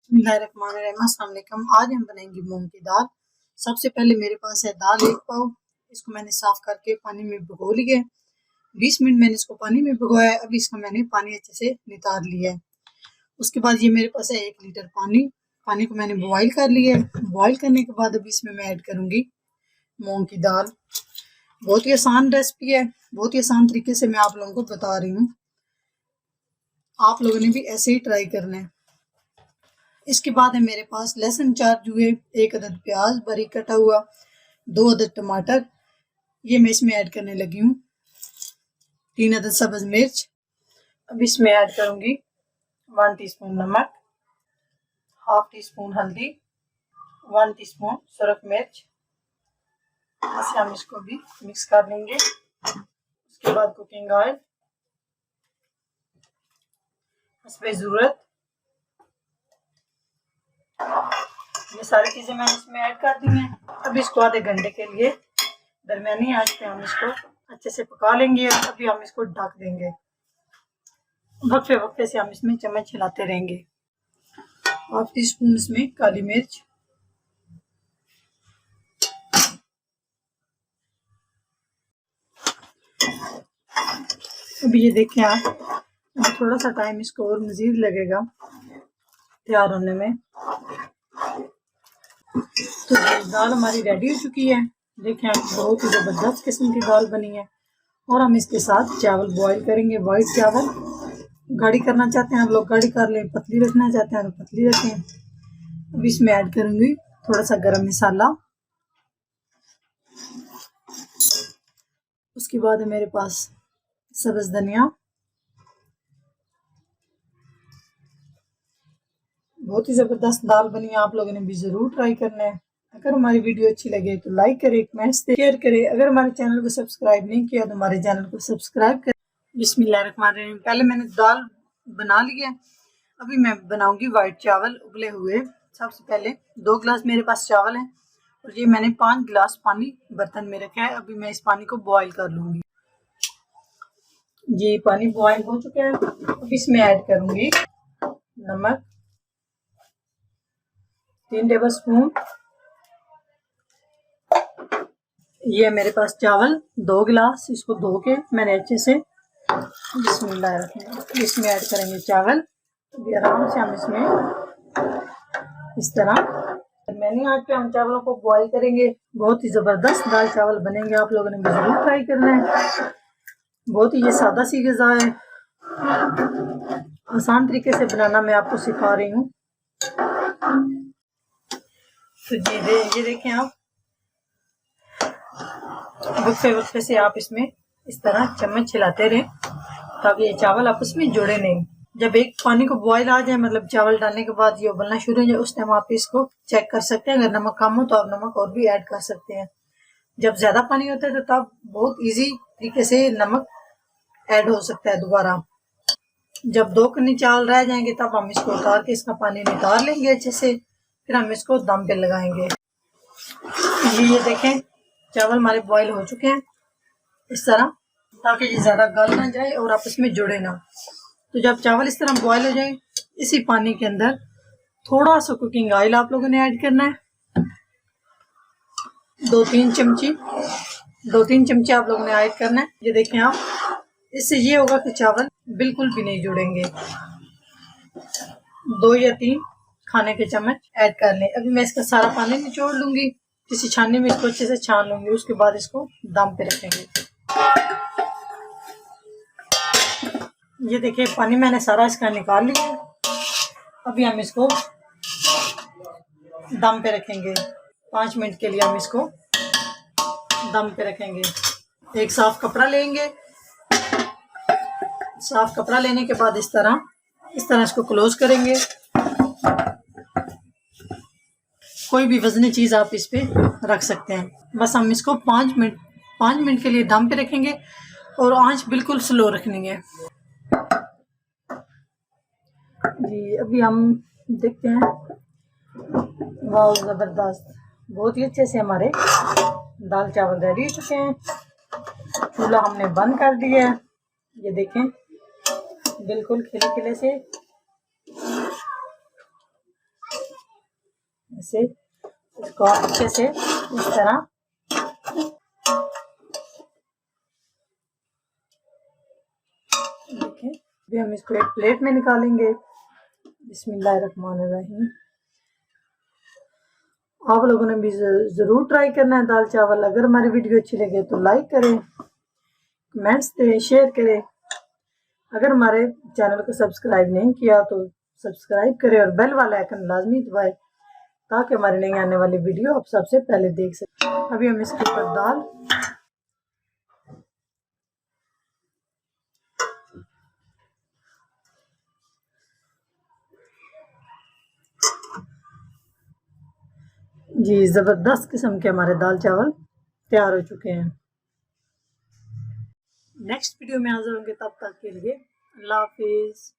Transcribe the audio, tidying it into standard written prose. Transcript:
बिस्मिल्लाहिर्रहमानिर्रहीम। अस्सलाम वालेकुम। आज हम बनाएंगे मूंग की दाल। सबसे पहले मेरे पास है दाल 1 पाव। इसको मैंने साफ करके पानी में भिगो लिया है। 20 मिनट मैंने इसको पानी में भिगोया है। अभी इसका मैंने पानी अच्छे से नितार लिया है। उसके बाद ये मेरे पास है 1 लीटर पानी। पानी को मैंने बॉईल कर लिया है। बॉईल करने के बाद अभी इसमें मैं ऐड करूंगी मूंग की दाल। बहुत ही आसान रेसिपी है, बहुत ही आसान तरीके से मैं आप लोगों को बता रही हूँ। आप लोगों ने भी ऐसे ही ट्राई करना है। इसके बाद है मेरे पास लहसुन 4 जुए, 1 अदद प्याज बारीक कटा हुआ, 2 अदद टमाटर, ये मैं इसमें ऐड करने लगी हूँ। 3 अदद सब्ज मिर्च। अब इसमें ऐड करूंगी 1 टीस्पून नमक, हाफ टी स्पून हल्दी, 1 टीस्पून सुरख मिर्च। इसे हम इसको भी मिक्स कर लेंगे। उसके बाद कुकिंग ऑयल, हस्बे ज़रूरत। ये सारी चीजें मैंने इसमें ऐड कर दी हैं। अब इसको आधे घंटे के लिए दरमियानी आंच पे हम इसको अच्छे से पका लेंगे। और अभी हम इसको ढक देंगे। वक्फे वक्फे से हम इसमें चम्मच हिलाते रहेंगे। हाफ टी स्पून इसमें काली मिर्च, अभी ये देखें आप, अभी थोड़ा सा टाइम इसको और मजीद लगेगा तैयार होने में। तो दाल हमारी रेडी हो चुकी है। देखें आप, बहुत ही ज़बरदस्त किस्म की दाल बनी है। और हम इसके साथ चावल बॉईल करेंगे। वाइट चावल, गाढ़ी करना चाहते हैं आप लोग गाढ़ी कर लें, पतली रखना चाहते हैं तो पतली रखें। अब इसमें ऐड करूंगी थोड़ा सा गरम मसाला। उसके बाद है मेरे पास सब्ज धनिया। बहुत ही ज़बरदस्त दाल बनी है, आप लोगों ने भी ज़रूर ट्राई करना है। अगर हमारी वीडियो अच्छी लगे तो लाइक करें, कमेंट शेयर करें। अगर हमारे चैनल को सब्सक्राइब नहीं किया तो हमारे चैनल को सब्सक्राइब करें। बिस्मिल्लाहिर्रहमानिर्रहीम। पहले मैंने दाल बना ली है। अभी मैं बनाऊंगी वाइट चावल उबले हुए। सबसे पहले 2 गिलास मेरे पास चावल हैं और ये मैंने 5 गिलास पानी बर्तन में रखा है। अभी मैं इस पानी को बॉईल कर लूंगी। ये पानी बॉईल हो चुका है। अब इसमें ऐड करूंगी नमक 3 टेबल स्पून। ये मेरे पास चावल 2 गिलास, इसको धो के मैंने अच्छे से बिस्मिल्लाह इसमें ऐड करेंगे चावल। अभी आराम से हम इसमें इस तरह मैंने आज पे हम चावलों को बॉईल करेंगे। बहुत ही ज़बरदस्त दाल चावल बनेंगे, आप लोगों ने भी ज़रूर ट्राई करना है। बहुत ही ये सादा सी ग़िज़ा है, आसान तरीके से बनाना मैं आपको सिखा रही हूँ। तो ये देखें आप, वक्फे वक्फे से आप इसमें इस तरह चम्मच हिलाते रहें ताकि ये चावल आपस में जुड़े नहीं। जब एक पानी को बॉईल आ जाए, मतलब चावल डालने के बाद ये उबलना शुरू हो जाए, उस टाइम आप इसको चेक कर सकते हैं। अगर नमक कम हो तो आप नमक और भी ऐड कर सकते हैं। जब ज्यादा पानी होता है तो तब बहुत इजी तरीके से नमक ऐड हो सकता है दोबारा। जब 2 कन्नी चावल रह जाएंगे तब हम इसको उतार के इसका पानी निकाल लेंगे अच्छे से। फिर हम इसको दम पे लगाएंगे। ये देखें, चावल हमारे बॉईल हो चुके हैं इस तरह, ताकि ये ज्यादा गल ना जाए और आपस में जुड़े ना। तो जब चावल इस तरह बॉईल हो जाए, इसी पानी के अंदर थोड़ा सा कुकिंग ऑयल आप लोगों ने ऐड करना है। 2-3 चमचे आप लोगों ने ऐड करना है। ये देखें आप, इससे ये होगा कि चावल बिल्कुल भी नहीं जुड़ेंगे। 2 या 3 खाने के चम्मच ऐड कर लें। अभी मैं इसका सारा पानी निचोड़ लूंगी, किसी छाननी में इसको अच्छे से छान लूंगी। उसके बाद इसको दम पे रखेंगे। ये देखिए, पानी मैंने सारा इसका निकाल लिया। अभी हम इसको दम पे रखेंगे। 5 मिनट के लिए हम इसको दम पे रखेंगे। एक साफ कपड़ा लेंगे। साफ कपड़ा लेने के बाद इस तरह इसको क्लोज करेंगे। कोई भी वजनी चीज आप इस पे रख सकते हैं। बस हम इसको 5 मिनट के लिए दम पे रखेंगे और आंच बिल्कुल स्लो रखनी है। जी अभी हम देखते हैं। वाह ज़बरदस्त, बहुत ही अच्छे से हमारे दाल चावल रेडी हो चुके हैं। चूल्हा हमने बंद कर दिया है। ये देखें, बिल्कुल खिले खिले से ऐसे इसको अच्छे से इस तरह देखें। अभी हम इसको एक प्लेट में निकालेंगे। बिस्मिल्लाहिर्रहमानिर्रहीम। आप लोगों ने भी ज़रूर ट्राई करना है दाल चावल। अगर हमारी वीडियो अच्छी लगे तो लाइक करें, कमेंट्स दें, शेयर करें। अगर हमारे चैनल को सब्सक्राइब नहीं किया तो सब्सक्राइब करें और बेल वाला आइकन लाजमी दबाएं ताकि हमारी नई आने वाली वीडियो आप सबसे पहले देख सकें। अभी हम इसके ऊपर दाल जी ज़बरदस्त किस्म के हमारे दाल चावल तैयार हो चुके हैं। नेक्स्ट वीडियो में हाजिर होंगे, तब तक के लिए अल्लाह हाफिज़।